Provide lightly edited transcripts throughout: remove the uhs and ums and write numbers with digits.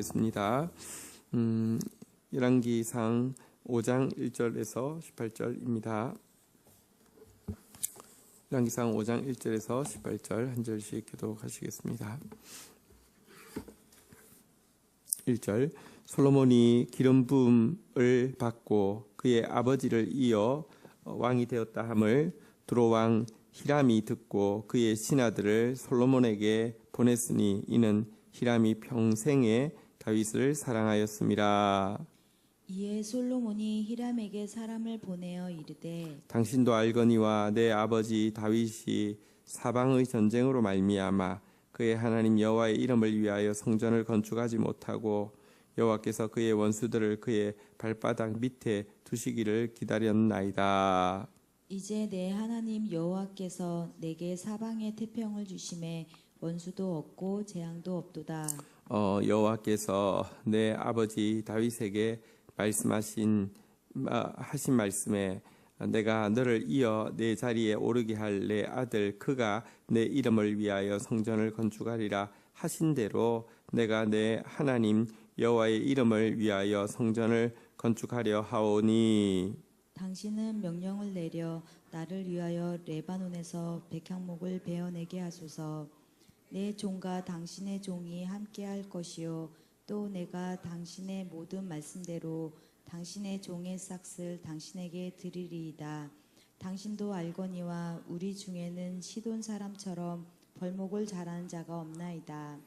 보겠습니다. 열왕기상 5장 1절에서 18절입니다. 열왕기상 5장 1절에서 18절 한 절씩 교독하시겠습니다. 1절 솔로몬이 기름 부음을 받고 그의 아버지를 이어 왕이 되었다 함을 두로 왕 히람이 듣고 그의 신하들을 솔로몬에게 보냈으니 이는 히람이 평생에 다윗을 사랑하였음이라. 이에 솔로몬이 히람에게 사람을 보내어 이르되 당신도 알거니와 내 아버지 다윗이 사방의 전쟁으로 말미암아 그의 하나님 여호와의 이름을 위하여 성전을 건축하지 못하고 여호와께서 그의 원수들을 그의 발바닥 밑에 두시기를 기다렸나이다. 이제 내 하나님 여호와께서 내게 사방에 태평을 주심에 원수도 없고 재앙도 없도다. 여호와께서 내 아버지 다윗에게 하신 말씀에 내가 너를 이어 내 자리에 오르게 할 내 아들 그가 내 이름을 위하여 성전을 건축하리라 하신 대로 내가 내 하나님 여호와의 이름을 위하여 성전을 건축하려 하오니 당신은 명령을 내려 나를 위하여 레바논에서 백향목을 베어내게 하소서. 내 종과 당신의 종이 함께할 것이요 또 내가 당신의 모든 말씀대로 당신의 종의 싹을 당신에게 드리리이다. 당신도 알거니와 우리 중에는 시돈 사람처럼 벌목을 잘하는 자가 없나이다.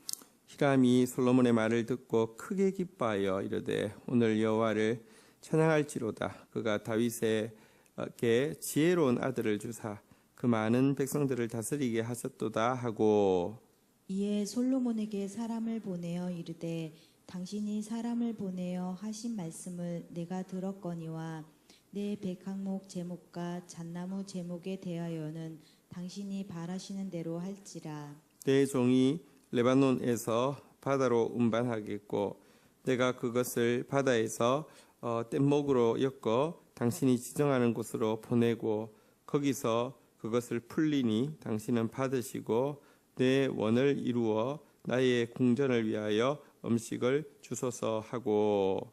히람이 솔로몬의 말을 듣고 크게 기뻐하여 이르되 오늘 여호와를 찬양할지로다. 그가 다윗에게 지혜로운 아들을 주사 그 많은 백성들을 다스리게 하셨도다 하고 이에 솔로몬에게 사람을 보내어 이르되 당신이 사람을 보내어 하신 말씀을 내가 들었거니와 내 백향목 제목과 잣나무 제목에 대하여는 당신이 바라시는 대로 할지라. 내 종이 레바논에서 바다로 운반하겠고 내가 그것을 바다에서 뗏목으로 엮어 당신이 지정하는 곳으로 보내고 거기서 그것을 풀리니 당신은 받으시고 내 원을 이루어 나의 궁전을 위하여 음식을 주소서 하고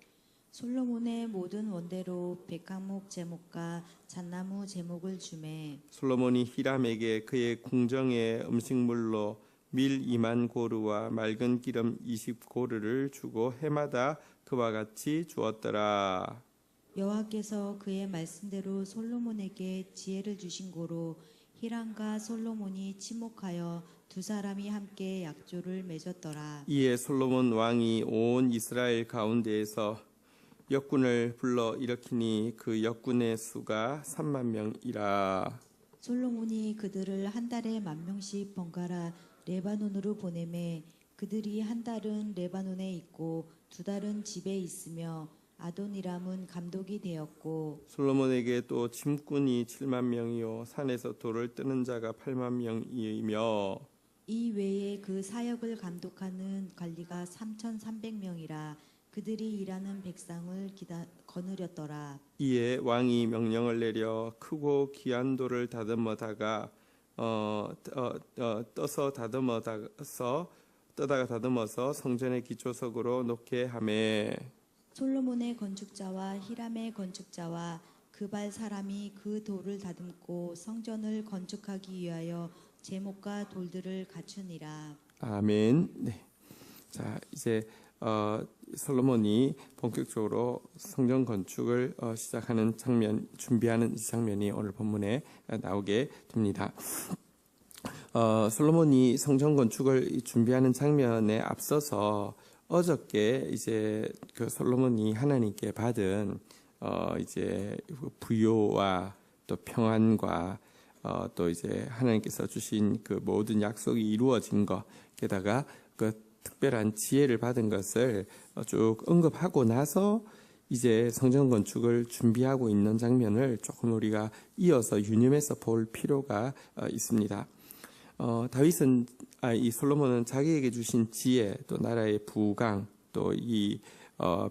솔로몬의 모든 원대로 백향목 제목과 잣나무 제목을 주매 솔로몬이 히람에게 그의 궁정의 음식물로 밀 2만 고르와 맑은 기름 20고르를 주고 해마다 그와 같이 주었더라. 여호와께서 그의 말씀대로 솔로몬에게 지혜를 주신 고로 히람과 솔로몬이 친목하여 두 사람이 함께 약조를 맺었더라. 이에 솔로몬 왕이 온 이스라엘 가운데에서 역군을 불러 일으키니 그 역군의 수가 3만 명이라. 솔로몬이 그들을 한 달에 10,000명씩 번갈아 레바논으로 보내매 그들이 한 달은 레바논에 있고 두 달은 집에 있으며 아도니람은 감독이 되었고 솔로몬에게 또 짐꾼이 7만 명이요 산에서 돌을 뜨는 자가 8만 명이며 이 외에 그 사역을 감독하는 관리가 3,300명이라 그들이 일하는 백성을 거느렸더라. 이에 왕이 명령을 내려 크고 귀한 돌을 다듬어다가 떠다가 다듬어서 성전의 기초석으로 놓게 하매 솔로몬의 건축자와 히람의 건축자와 그발 사람이 그 돌을 다듬고 성전을 건축하기 위하여 제목과 돌들을 갖추니라. 아멘. 네. 자, 이제 솔로몬이 본격적으로 성전 건축을 시작하는 장면, 준비하는 장면이 오늘 본문에 나오게 됩니다. 솔로몬이 성전 건축을 준비하는 장면에 앞서서 어저께 이제 그 솔로몬이 하나님께 받은 이제 부요와 또 평안과 또 이제 하나님께서 주신 그 모든 약속이 이루어진 것, 게다가 그 특별한 지혜를 받은 것을 쭉 언급하고 나서 이제 성전 건축을 준비하고 있는 장면을 조금 우리가 이어서 유념해서 볼 필요가 있습니다. 다윗은 이 솔로몬은 자기에게 주신 지혜, 또 나라의 부강, 또 이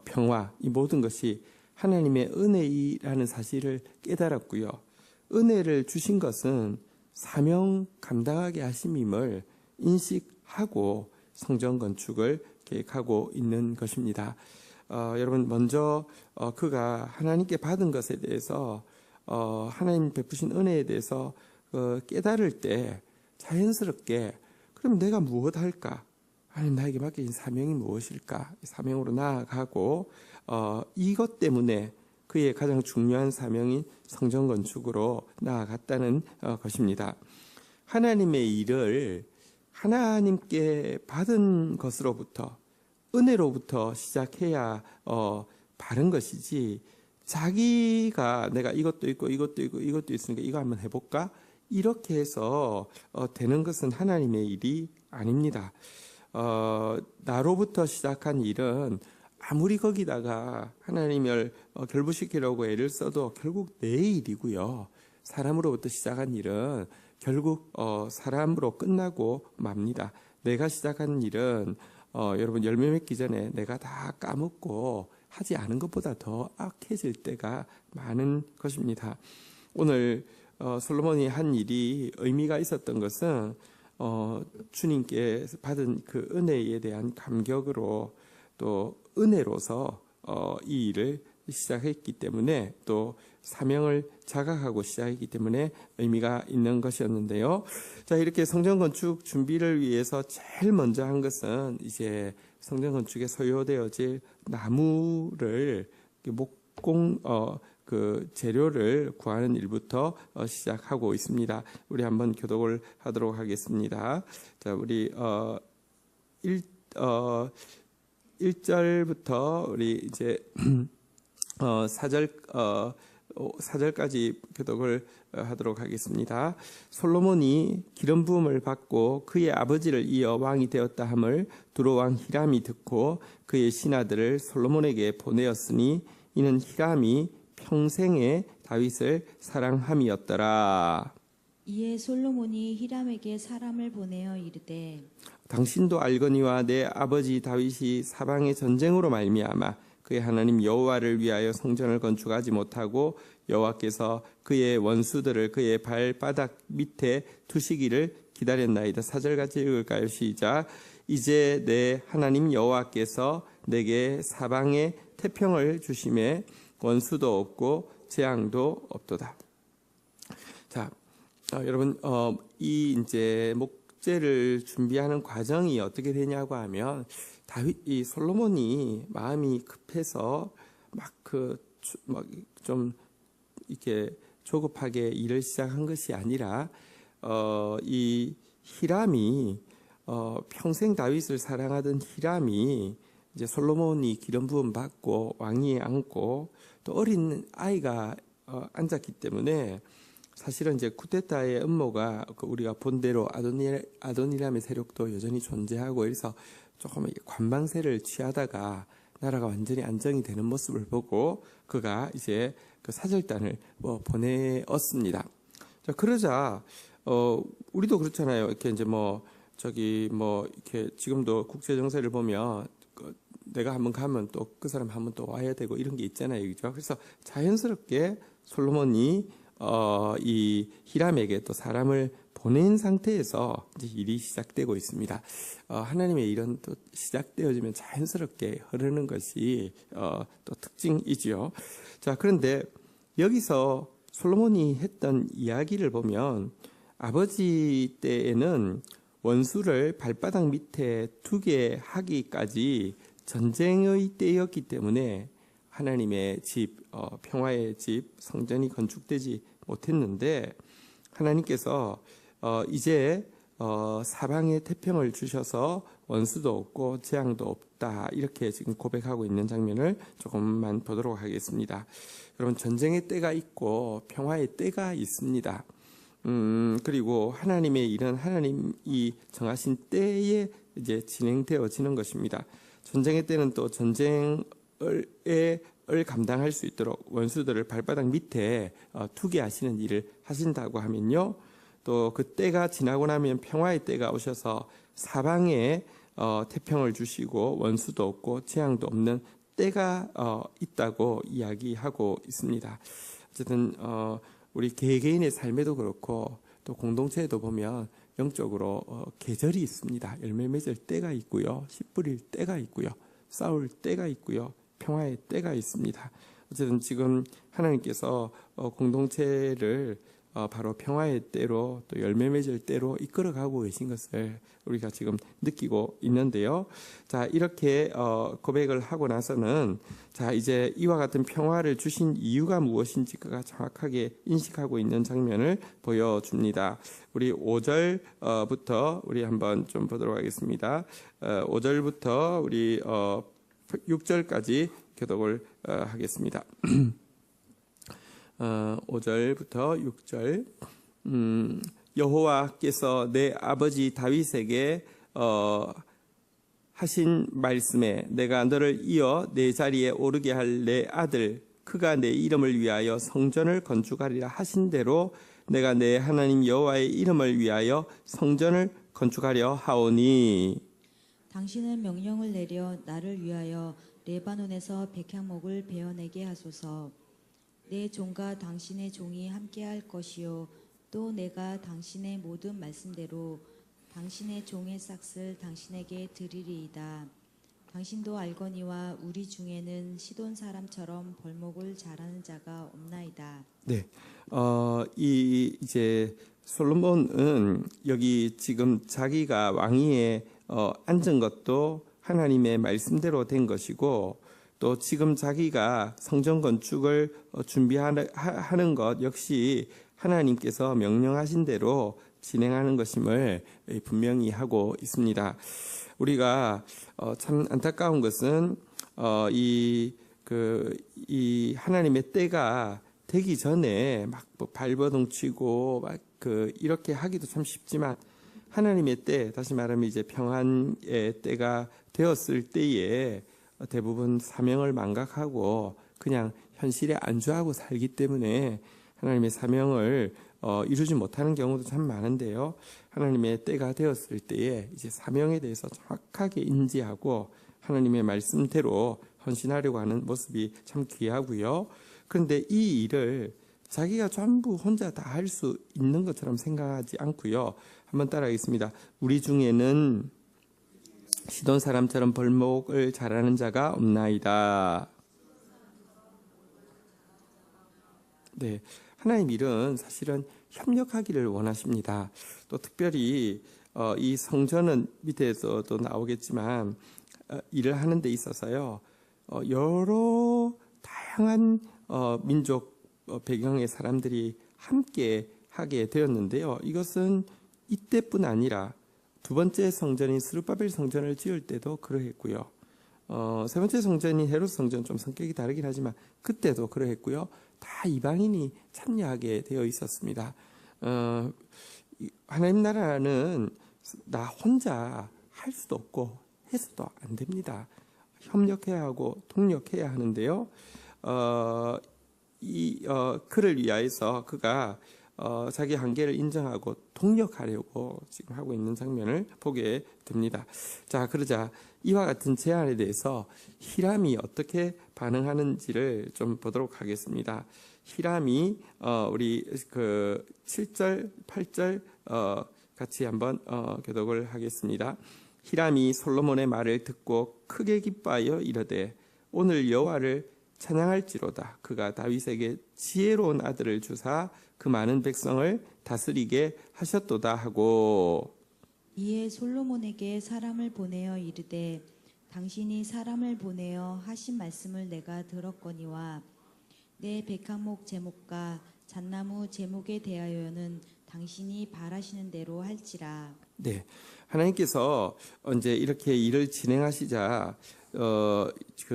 평화, 이 모든 것이 하나님의 은혜이라는 사실을 깨달았고요. 은혜를 주신 것은 사명 감당하게 하심임을 인식하고 성전 건축을 계획하고 있는 것입니다. 여러분 먼저 그가 하나님께 받은 것에 대해서 하나님 베푸신 은혜에 대해서 깨달을 때 자연스럽게 그럼 내가 무엇 할까? 하나님 나에게 맡겨진 사명이 무엇일까? 사명으로 나아가고 이것 때문에 그의 가장 중요한 사명인 성전 건축으로 나아갔다는 것입니다. 하나님의 일을 하나님께 받은 것으로부터 은혜로부터 시작해야 바른 것이지 자기가 내가 이것도 있고 이것도 있고 이것도 있으니까 이거 한번 해볼까? 이렇게 해서 되는 것은 하나님의 일이 아닙니다. 나로부터 시작한 일은 아무리 거기다가 하나님을 결부시키려고 애를 써도 결국 내 일이고요. 사람으로부터 시작한 일은 결국 사람으로 끝나고 맙니다. 내가 시작한 일은 여러분 열매 맺기 전에 내가 다 까먹고 하지 않은 것보다 더 악해질 때가 많은 것입니다. 오늘 솔로몬이 한 일이 의미가 있었던 것은 주님께 받은 그 은혜에 대한 감격으로 또 은혜로서 이 일을 시작했기 때문에 또 사명을 자각하고 시작했기 때문에 의미가 있는 것이었는데요. 자, 이렇게 성전 건축 준비를 위해서 제일 먼저 한 것은 이제 성전 건축에 소요되어질 나무를 그 재료를 구하는 일부터 시작하고 있습니다. 우리 한번 교독을 하도록 하겠습니다. 자, 우리 1절부터 우리 이제 4절까지 교독을 하도록 하겠습니다. 솔로몬이 기름 부음을 받고 그의 아버지를 이어 왕이 되었다 함을 두로 왕 히람이 듣고 그의 신하들을 솔로몬에게 보내었으니 이는 히람이 평생에 다윗을 사랑함이었더라. 이에 솔로몬이 히람에게 사람을 보내어 이르되 당신도 알거니와 내 아버지 다윗이 사방의 전쟁으로 말미암아 그의 하나님 여호와를 위하여 성전을 건축하지 못하고 여호와께서 그의 원수들을 그의 발바닥 밑에 두시기를 기다렸나이다. 4절같이 읽을까요? 시작. 이제 내 하나님 여호와께서 내게 사방에 태평을 주심에 원수도 없고 재앙도 없도다. 자, 여러분 이 이제 목재를 준비하는 과정이 어떻게 되냐고 하면 이 솔로몬이 마음이 급해서 막 좀 이렇게 조급하게 일을 시작한 것이 아니라 이 히람이 평생 다윗을 사랑하던 히람이 이제 솔로몬이 기름 부음 받고 왕위에 앉고 또 어린 아이가 앉았기 때문에 사실은 이제 쿠데타의 음모가 우리가 본대로 아도니람의 세력도 여전히 존재하고 그래서 조금 관망세를 취하다가 나라가 완전히 안정이 되는 모습을 보고 그가 이제 그 사절단을 보내었습니다. 자, 그러자 우리도 그렇잖아요. 이렇게 이제 이렇게 지금도 국제 정세를 보면 내가 한번 가면 또 그 사람 한번 또 와야 되고 이런 게 있잖아요, 그죠? 그래서 자연스럽게 솔로몬이 이 히람에게 또 사람을 보낸 상태에서 이제 일이 시작되고 있습니다. 하나님의 일은 또 시작되어지면 자연스럽게 흐르는 것이 또 특징이지요. 자, 그런데 여기서 솔로몬이 했던 이야기를 보면 아버지 때에는 원수를 발바닥 밑에 두게 하기까지 전쟁의 때였기 때문에 하나님의 집, 평화의 집, 성전이 건축되지 못했는데 하나님께서 이제 사방에 태평을 주셔서 원수도 없고 재앙도 없다 이렇게 지금 고백하고 있는 장면을 조금만 보도록 하겠습니다. 여러분 전쟁의 때가 있고 평화의 때가 있습니다. 그리고 하나님의 일은 하나님이 정하신 때에 이제 진행되어지는 것입니다. 전쟁의 때는 또 전쟁을 감당할 수 있도록 원수들을 발바닥 밑에 두게 하시는 일을 하신다고 하면요. 또 그 때가 지나고 나면 평화의 때가 오셔서 사방에 태평을 주시고 원수도 없고 재앙도 없는 때가 있다고 이야기하고 있습니다. 어쨌든 우리 개개인의 삶에도 그렇고 또 공동체에도 보면 영적으로 계절이 있습니다. 열매 맺을 때가 있고요, 씨 뿌릴 때가 있고요, 싸울 때가 있고요, 평화의 때가 있습니다. 어쨌든 지금 하나님께서 공동체를 바로 평화의 때로 또 열매 맺을 때로 이끌어가고 계신 것을 우리가 지금 느끼고 있는데요. 자, 이렇게 고백을 하고 나서는 자, 이제 이와 같은 평화를 주신 이유가 무엇인지가 정확하게 인식하고 있는 장면을 보여줍니다. 우리 5절부터 우리 한번 좀 보도록 하겠습니다. 5절부터 우리 6절까지 교독을 하겠습니다. 5절부터 6절. 여호와께서 내 아버지 다윗에게 하신 말씀에 내가 너를 이어 내 자리에 오르게 할 내 아들 그가 내 이름을 위하여 성전을 건축하리라 하신 대로 내가 내 하나님 여호와의 이름을 위하여 성전을 건축하려 하오니 당신은 명령을 내려 나를 위하여 레바논에서 백향목을 베어내게 하소서. 내 종과 당신의 종이 함께할 것이요 또 내가 당신의 모든 말씀대로 당신의 종의 싹을 당신에게 드리리이다. 당신도 알거니와 우리 중에는 시돈 사람처럼 벌목을 잘하는 자가 없나이다. 네, 이제 솔로몬은 여기 지금 자기가 왕위에 앉은 것도 하나님의 말씀대로 된 것이고 또 지금 자기가 성전 건축을 준비하는 것 역시 하나님께서 명령하신 대로 진행하는 것임을 분명히 하고 있습니다. 우리가 참 안타까운 것은 이 하나님의 때가 되기 전에 막 발버둥 치고 막 이렇게 하기도 참 쉽지만 하나님의 때, 다시 말하면 이제 평안의 때가 되었을 때에 대부분 사명을 망각하고 그냥 현실에 안주하고 살기 때문에 하나님의 사명을 이루지 못하는 경우도 참 많은데요. 하나님의 때가 되었을 때에 이제 사명에 대해서 정확하게 인지하고 하나님의 말씀대로 헌신하려고 하는 모습이 참 귀하고요. 그런데 이 일을 자기가 전부 혼자 다 할 수 있는 것처럼 생각하지 않고요. 한번 따라하겠습니다. 우리 중에는 시돈 사람처럼 벌목을 잘하는 자가 없나이다. 네, 하나님 일은 사실은 협력하기를 원하십니다. 또 특별히 이 성전은 밑에서도 나오겠지만 일을 하는 데 있어서요. 여러 다양한 민족 배경의 사람들이 함께 하게 되었는데요. 이것은 이때뿐 아니라 두 번째 성전인 스룹바벨 성전을 지을 때도 그러했고요. 세 번째 성전인 헤롯 성전 좀 성격이 다르긴 하지만 그때도 그러했고요. 다 이방인이 참여하게 되어 있었습니다. 하나님 나라는 나 혼자 할 수도 없고 해서도 안 됩니다. 협력해야 하고 동력해야 하는데요. 그를 위하여서 그가 자기 한계를 인정하고 동력하려고 지금 하고 있는 장면을 보게 됩니다. 자, 그러자 이와 같은 제안에 대해서 히람이 어떻게 반응하는지를 좀 보도록 하겠습니다. 히람이 우리 7절, 8절 같이 한번 교독을 하겠습니다. 히람이 솔로몬의 말을 듣고 크게 기뻐하여 이르되 오늘 여호와를 찬양할지로다. 그가 다윗에게 지혜로운 아들을 주사 그 많은 백성을 다스리게 하셨도다 하고 이에 솔로몬에게 사람을 보내어 이르되 당신이 사람을 보내어 하신 말씀을 내가 들었거니와 내 백향목 제목과 잣나무 제목에 대하여는 당신이 바라시는 대로 할지라. 네, 하나님께서 이제 이렇게 일을 진행하시자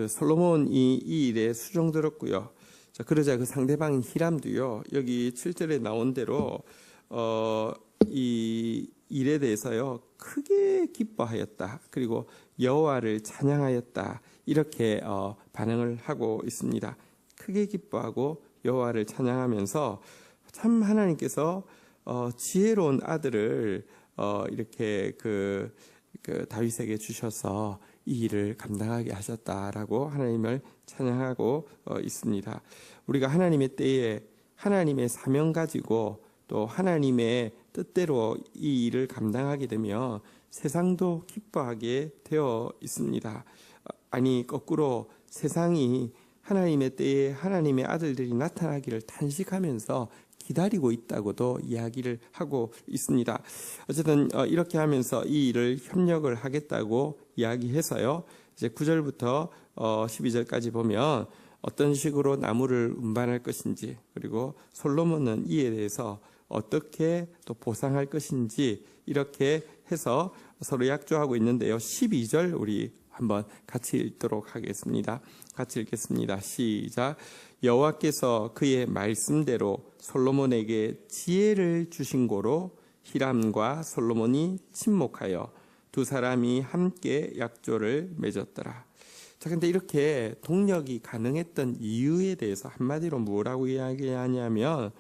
솔로몬이 이 일에 수종들었고요. 자, 그러자 그 상대방인 히람도요. 여기 7절에 나온 대로 이 일에 대해서요 크게 기뻐하였다. 그리고 여호와를 찬양하였다. 이렇게 반응을 하고 있습니다. 크게 기뻐하고 여호와를 찬양하면서 참 하나님께서 지혜로운 아들을 이렇게 그 다윗에게 주셔서 이 일을 감당하게 하셨다라고 하나님을 찬양하고 있습니다. 우리가 하나님의 때에 하나님의 사명 가지고 또 하나님의 뜻대로 이 일을 감당하게 되면 세상도 기뻐하게 되어 있습니다. 아니 거꾸로 세상이 하나님의 때에 하나님의 아들들이 나타나기를 탄식하면서 기다리고 있다고도 이야기를 하고 있습니다. 어쨌든 이렇게 하면서 이 일을 협력을 하겠다고 이야기해서요. 이제 9절부터 12절까지 보면 어떤 식으로 나무를 운반할 것인지, 그리고 솔로몬은 이에 대해서 어떻게 또 보상할 것인지 이렇게 해서 서로 약조하고 있는데요. 12절 우리 한번 같이 읽도록 하겠습니다. 같이 읽겠습니다. 시작. 여호와께서 그의 말씀대로 솔로몬에게 지혜를 주신 고로 히람과 솔로몬이 친목하여 두 사람이 함께 약조를 맺었더라. 자, 근데 이렇게 동력이 가능했던 이유에 대해서 한마디로 뭐라고 이야기하냐면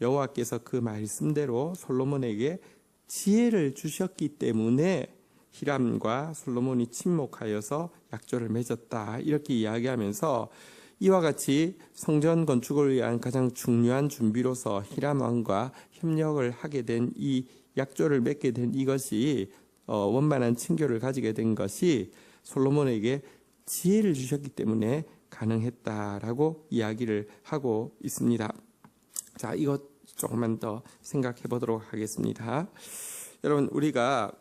여호와께서 그 말씀대로 솔로몬에게 지혜를 주셨기 때문에 히람과 솔로몬이 친목하여서 약조를 맺었다. 이렇게 이야기하면서 이와 같이 성전 건축을 위한 가장 중요한 준비로서 히람 왕과 협력을 하게 된 이 약조를 맺게 된 이것이 원만한 친교를 가지게 된 것이 솔로몬에게 지혜를 주셨기 때문에 가능했다라고 이야기를 하고 있습니다. 자, 이것 조금만 더 생각해 보도록 하겠습니다. 여러분, 우리가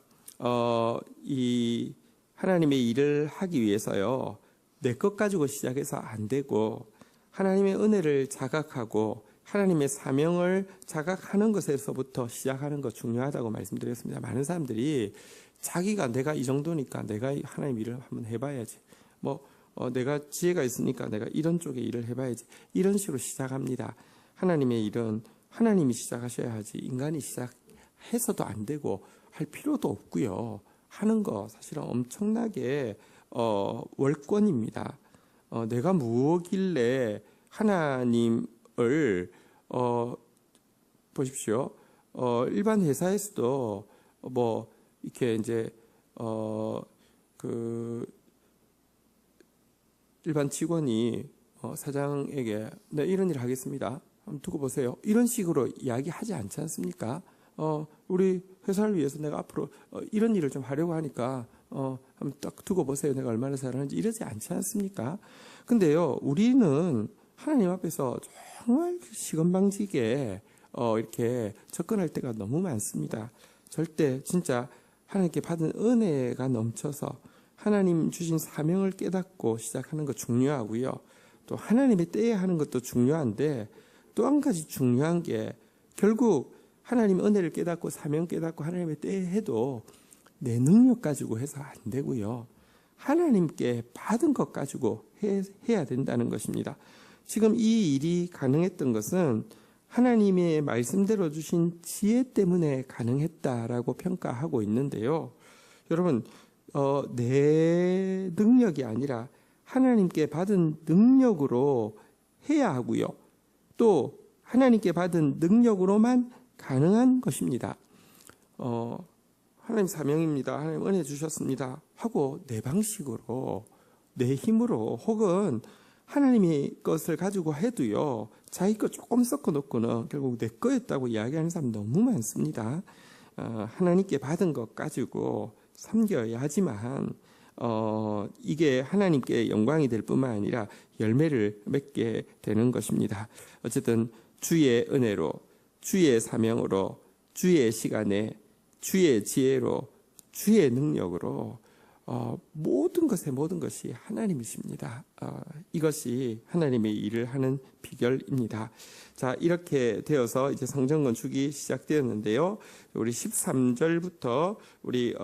이 하나님의 일을 하기 위해서요, 내 것 가지고 시작해서 안 되고 하나님의 은혜를 자각하고 하나님의 사명을 자각하는 것에서부터 시작하는 것 중요하다고 말씀드렸습니다. 많은 사람들이 자기가 내가 이 정도니까 내가 하나님 일을 한번 해봐야지, 내가 지혜가 있으니까 내가 이런 쪽에 일을 해봐야지, 이런 식으로 시작합니다. 하나님의 일은 하나님이 시작하셔야 하지 인간이 시작해서도 안 되고 할 필요도 없고요. 하는 거 사실은 엄청나게 월권입니다. 내가 무엇길래 하나님을 보십시오. 일반 회사에서도 이렇게 이제 일반 직원이 사장에게 네, 이런 일을 하겠습니다. 한번 두고 보세요. 이런 식으로 이야기하지 않지 않습니까? 우리 회사를 위해서 내가 앞으로 이런 일을 좀 하려고 하니까 한번 딱 두고 보세요. 내가 얼마나 잘하는지 이러지 않지 않습니까? 근데요, 우리는 하나님 앞에서 정말 시건방지게 이렇게 접근할 때가 너무 많습니다. 절대 진짜 하나님께 받은 은혜가 넘쳐서 하나님 주신 사명을 깨닫고 시작하는 것 중요하고요. 또 하나님의 때에 하는 것도 중요한데 또 한 가지 중요한 게 결국 하나님 은혜를 깨닫고 사명 깨닫고 하나님의 때에 해도 내 능력 가지고 해서 안 되고요. 하나님께 받은 것 가지고 해야 된다는 것입니다. 지금 이 일이 가능했던 것은 하나님의 말씀대로 주신 지혜 때문에 가능했다라고 평가하고 있는데요. 여러분, 내 능력이 아니라 하나님께 받은 능력으로 해야 하고요. 또 하나님께 받은 능력으로만 가능한 것입니다. 하나님 사명입니다. 하나님 은혜 주셨습니다. 하고 내 방식으로 내 힘으로 혹은 하나님의 것을 가지고 해도요. 자기 것 조금 섞어 놓고는 결국 내 거였다고 이야기하는 사람 너무 많습니다. 하나님께 받은 것 가지고 섬겨야 하지만 이게 하나님께 영광이 될 뿐만 아니라 열매를 맺게 되는 것입니다. 어쨌든 주의 은혜로, 주의 사명으로, 주의 시간에, 주의 지혜로, 주의 능력으로 모든 것이 하나님이십니다. 이것이 하나님의 일을 하는 비결입니다. 자, 이렇게 되어서 이제 성전 건축이 시작되었는데요. 우리 13절부터 우리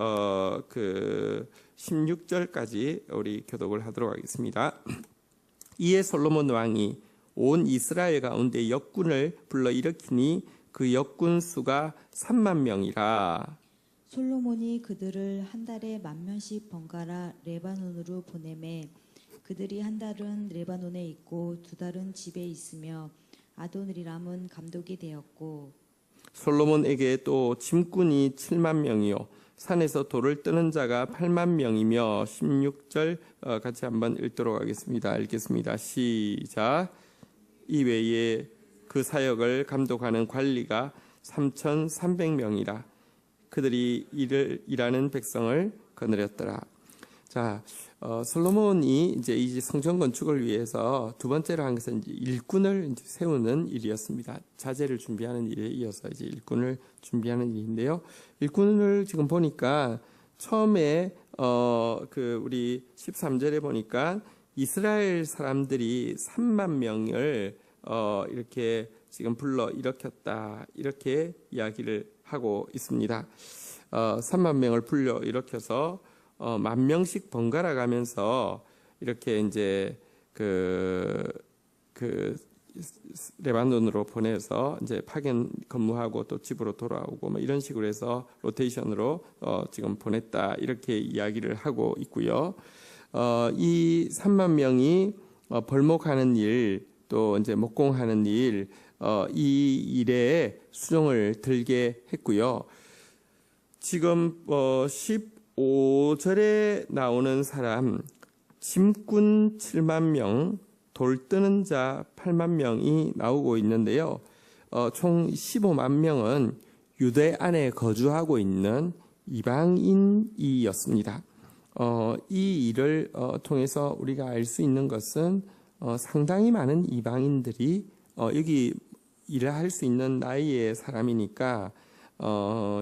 16절까지 우리 교독을 하도록 하겠습니다. 이에 솔로몬 왕이 온 이스라엘 가운데 역군을 불러 일으키니 그 역군 수가 3만 명이라. 솔로몬이 그들을 한 달에 10,000명씩 번갈아 레바논으로 보내매 그들이 한 달은 레바논에 있고 두 달은 집에 있으며 아도니람은 감독이 되었고 솔로몬에게 또 짐꾼이 7만 명이요 산에서 돌을 뜨는 자가 8만 명이며 16절 같이 한번 읽도록 하겠습니다. 읽겠습니다. 시작. 이외에 그 사역을 감독하는 관리가 3,300명이라 그들이 일하는 백성을 거느렸더라. 자, 솔로몬이 이제 성전 건축을 위해서 두 번째로 한 것은 이제 일꾼을 이제 세우는 일이었습니다. 자재를 준비하는 일에 이어서 이제 일꾼을 준비하는 일인데요. 일꾼을 지금 보니까 처음에 우리 13절에 보니까 이스라엘 사람들이 3만 명을 이렇게 지금 불러 일으켰다 이렇게 이야기를 하고 있습니다. 3만 명을 불러 일으켜서 10,000명씩 번갈아 가면서 이렇게 이제 레바논으로 보내서 이제 파견 근무하고 또 집으로 돌아오고 뭐 이런 식으로 해서 로테이션으로 지금 보냈다 이렇게 이야기를 하고 있고요. 이 3만 명이 벌목하는 일, 또 이제 목공하는 일, 이 일에 수종을 들게 했고요. 지금 15절에 나오는 사람, 짐꾼 7만 명, 돌 뜨는 자 8만 명이 나오고 있는데요. 총 15만 명은 유대 안에 거주하고 있는 이방인이었습니다. 이 일을 통해서 우리가 알 수 있는 것은 상당히 많은 이방인들이 여기 일을 할 수 있는 나이의 사람이니까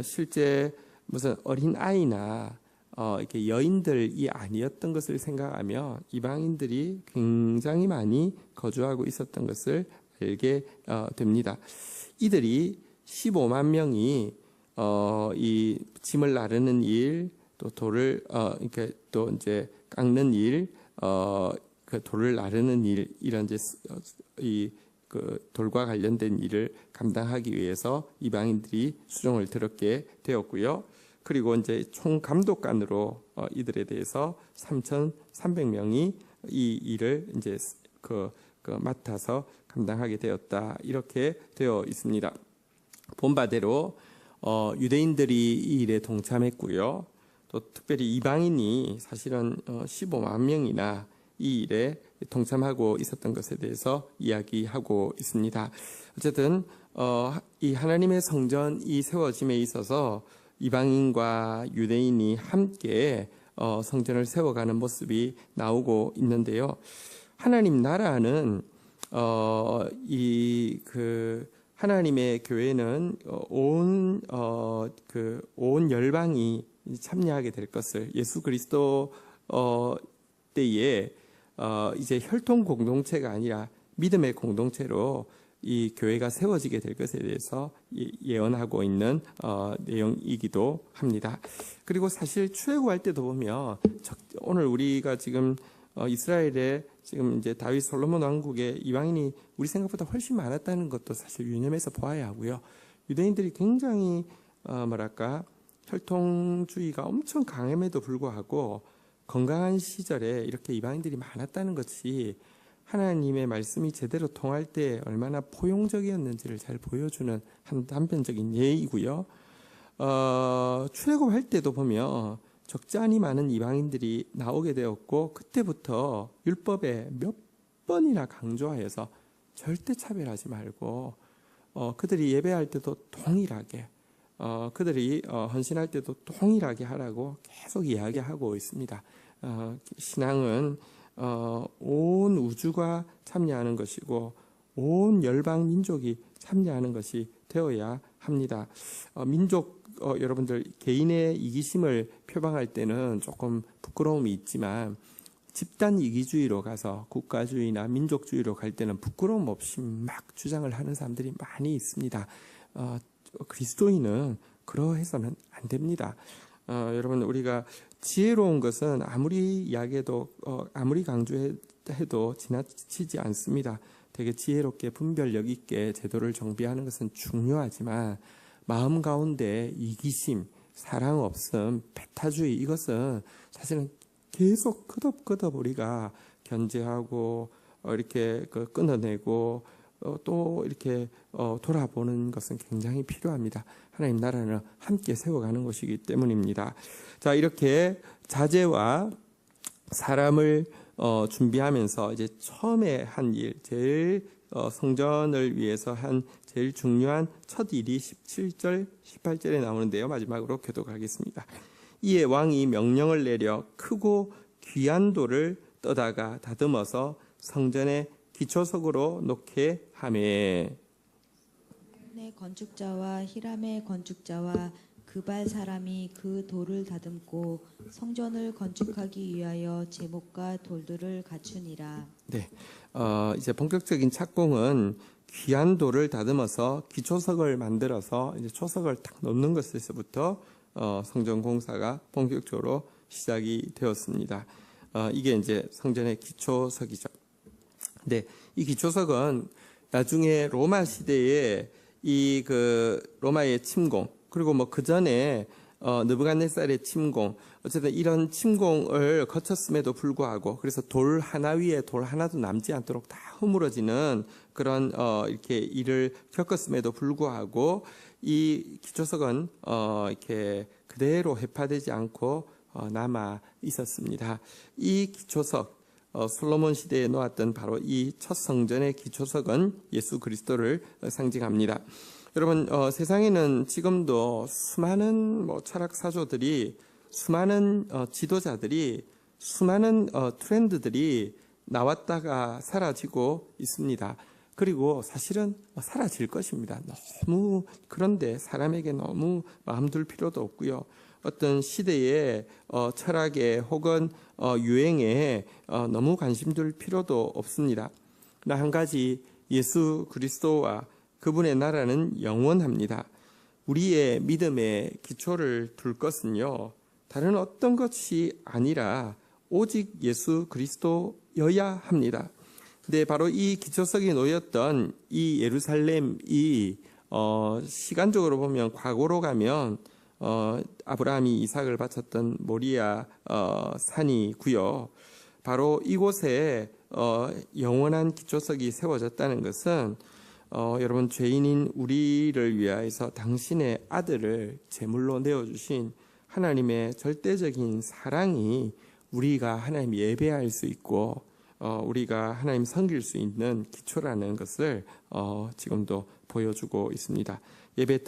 실제 무슨 어린 아이나 이렇게 여인들이 아니었던 것을 생각하며 이방인들이 굉장히 많이 거주하고 있었던 것을 알게 됩니다. 이들이 15만 명이 이 짐을 나르는 일, 또 돌을 이렇게 또 이제 깎는 일, 그 돌을 나르는 일 이런 이제 그 돌과 관련된 일을 감당하기 위해서 이방인들이 수종을 들었게 되었고요. 그리고 이제 총 감독관으로 이들에 대해서 3,300명이 이 일을 이제 맡아서 감당하게 되었다 이렇게 되어 있습니다. 본바대로 유대인들이 이 일에 동참했고요. 또 특별히 이방인이 사실은 15만 명이나 이 일에 동참하고 있었던 것에 대해서 이야기하고 있습니다. 어쨌든 이 하나님의 성전이 세워짐에 있어서 이방인과 유대인이 함께 성전을 세워가는 모습이 나오고 있는데요. 하나님 나라는 하나님의 교회는 온 열방이 참여하게 될 것을 예수 그리스도 때에 이제 혈통 공동체가 아니라 믿음의 공동체로 이 교회가 세워지게 될 것에 대해서 예언하고 있는 내용이기도 합니다. 그리고 사실 출애굽할 때도 보면 오늘 우리가 지금 이스라엘에 지금 이제 다윗 솔로몬 왕국에 이방인이 우리 생각보다 훨씬 많았다는 것도 사실 유념해서 보아야 하고요. 유대인들이 굉장히 혈통주의가 엄청 강함에도 불구하고 건강한 시절에 이렇게 이방인들이 많았다는 것이 하나님의 말씀이 제대로 통할 때 얼마나 포용적이었는지를 잘 보여주는 단편적인 예이고요. 출애굽할 때도 보면 적지 않이 많은 이방인들이 나오게 되었고 그때부터 율법에 몇 번이나 강조하여서 절대 차별하지 말고 그들이 예배할 때도 동일하게 그들이 헌신할 때도 동일하게 하라고 계속 이야기하고 있습니다. 신앙은 온 우주가 참여하는 것이고 온 열방 민족이 참여하는 것이 되어야 합니다. 여러분들 개인의 이기심을 표방할 때는 조금 부끄러움이 있지만 집단 이기주의로 가서 국가주의나 민족주의로 갈 때는 부끄러움 없이 막 주장을 하는 사람들이 많이 있습니다. 그리스도인은 그러해서는 안 됩니다. 여러분 우리가 지혜로운 것은 아무리 이야기해도 아무리 강조해도 지나치지 않습니다. 되게 지혜롭게 분별력 있게 제도를 정비하는 것은 중요하지만 마음 가운데 이기심, 사랑 없음, 배타주의 이것은 사실은 계속 끄덕끄덕 우리가 견제하고 이렇게 끊어내고 또 이렇게 돌아보는 것은 굉장히 필요합니다. 하나님 나라는 함께 세워가는 것이기 때문입니다. 자, 이렇게 자제와 사람을 준비하면서 이제 처음에 한 일, 제일 성전을 위해서 한 제일 중요한 첫 일이 17절, 18절에 나오는데요. 마지막으로 교독하겠습니다. 이에 왕이 명령을 내려 크고 귀한 돌을 떠다가 다듬어서 성전의 기초석으로 놓게 하매. 네, 건축자와 히람의 건축자와 그발 사람이 그 돌을 다듬고 성전을 건축하기 위하여 제목과 돌들을 갖추니라. 네, 이제 본격적인 착공은 귀한 돌을 다듬어서 기초석을 만들어서 이제 초석을 딱 놓는 것에서부터 성전 공사가 본격적으로 시작이 되었습니다. 이게 이제 성전의 기초석이죠. 네, 이 기초석은 나중에 로마 시대에 이 그 로마의 침공, 그리고 뭐 그 전에 느부갓네살의 침공, 어쨌든 이런 침공을 거쳤음에도 불구하고, 그래서 돌 하나 위에 돌 하나도 남지 않도록 다 허물어지는 그런 이렇게 일을 겪었음에도 불구하고 이 기초석은 이렇게 그대로 해파되지 않고 남아 있었습니다. 이 기초석, 솔로몬 시대에 놓았던 바로 이 첫 성전의 기초석은 예수 그리스도를 상징합니다. 여러분, 세상에는 지금도 수많은 철학 사조들이, 수많은 지도자들이, 수많은 트렌드들이 나왔다가 사라지고 있습니다. 그리고 사실은 사라질 것입니다. 너무, 그런데 사람에게 너무 마음 둘 필요도 없고요. 어떤 시대의 철학에 혹은 유행에 너무 관심 둘 필요도 없습니다. 그러나 한 가지, 예수 그리스도와 그분의 나라는 영원합니다. 우리의 믿음의 기초를 둘 것은요, 다른 어떤 것이 아니라 오직 예수 그리스도여야 합니다. 근데 바로 이 기초석이 놓였던 이 예루살렘이 시간적으로 보면 과거로 가면 아브라함이 이삭을 바쳤던 모리아 산이고요. 바로 이곳에 영원한 기초석이 세워졌다는 것은 여러분, 죄인인 우리를 위하여서 당신의 아들을 제물로 내어주신 하나님의 절대적인 사랑이 우리가 하나님 예배할 수 있고 우리가 하나님 섬길 수 있는 기초라는 것을 지금도 보여주고 있습니다. 예배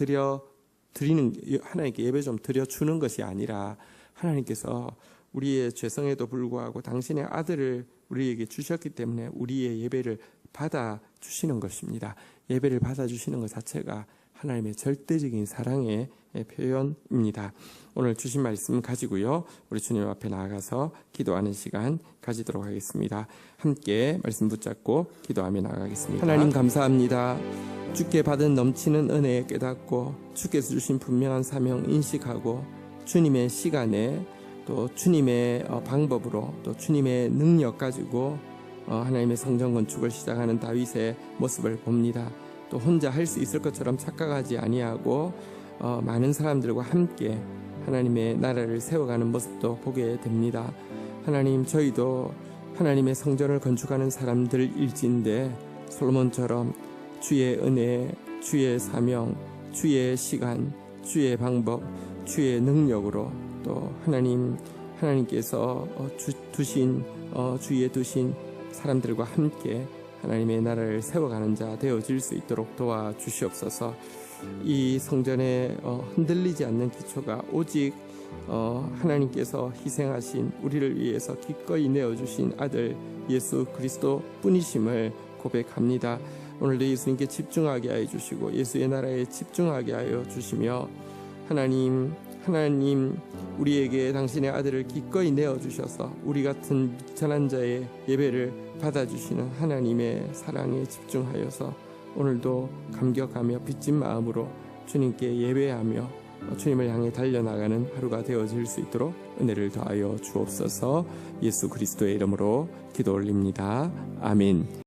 드리는, 하나님께 예배 좀 드려주는 것이 아니라 하나님께서 우리의 죄성에도 불구하고 당신의 아들을 우리에게 주셨기 때문에 우리의 예배를 받아주시는 것입니다. 예배를 받아주시는 것 자체가 하나님의 절대적인 사랑의 표현입니다. 오늘 주신 말씀 가지고요, 우리 주님 앞에 나아가서 기도하는 시간 가지도록 하겠습니다. 함께 말씀 붙잡고 기도하며 나아가겠습니다. 하나님 감사합니다. 주께 받은 넘치는 은혜 깨닫고 주께서 주신 분명한 사명 인식하고 주님의 시간에 또 주님의 방법으로 또 주님의 능력 가지고 하나님의 성전 건축을 시작하는 다윗의 모습을 봅니다. 또 혼자 할 수 있을 것처럼 착각하지 아니하고 많은 사람들과 함께 하나님의 나라를 세워가는 모습도 보게 됩니다. 하나님, 저희도 하나님의 성전을 건축하는 사람들일진데 솔로몬처럼 주의 은혜, 주의 사명, 주의 시간, 주의 방법, 주의 능력으로 또 하나님께서 주위에 두신 사람들과 함께 하나님의 나라를 세워가는 자 되어질 수 있도록 도와주시옵소서. 이 성전에 흔들리지 않는 기초가 오직 하나님께서 희생하신 우리를 위해서 기꺼이 내어주신 아들 예수 그리스도 뿐이심을 고백합니다. 오늘도 예수님께 집중하게 하여 주시고 예수의 나라에 집중하게 하여 주시며 하나님 우리에게 당신의 아들을 기꺼이 내어주셔서 우리 같은 비천한 자의 예배를 받아주시는 하나님의 사랑에 집중하여서 오늘도 감격하며 빚진 마음으로 주님께 예배하며 주님을 향해 달려나가는 하루가 되어질 수 있도록 은혜를 더하여 주옵소서. 예수 그리스도의 이름으로 기도 올립니다. 아멘.